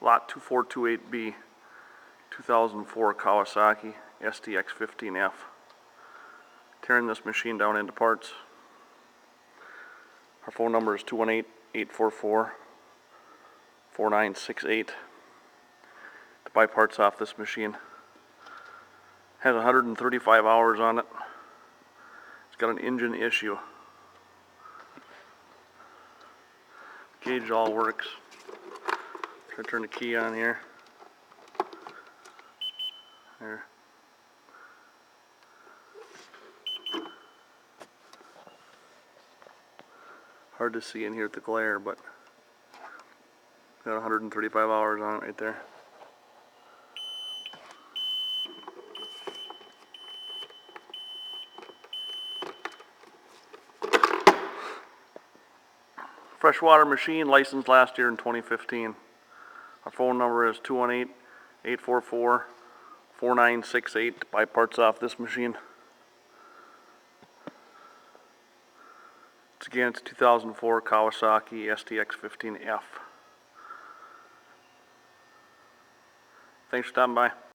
Lot 2428B, 2004 Kawasaki STX-15F. Tearing this machine down into parts. Our phone number is 218-844-4968 to buy parts off this machine. Has 135 hours on it. It's got an engine issue. Gauge all works. Try to turn the key on here. There. Hard to see in here with the glare, but got 135 hours on it right there. Freshwater machine, licensed last year in 2015. Our phone number is 218-844-4968 to buy parts off this machine. It's 2004 Kawasaki STX-15F. Thanks for stopping by.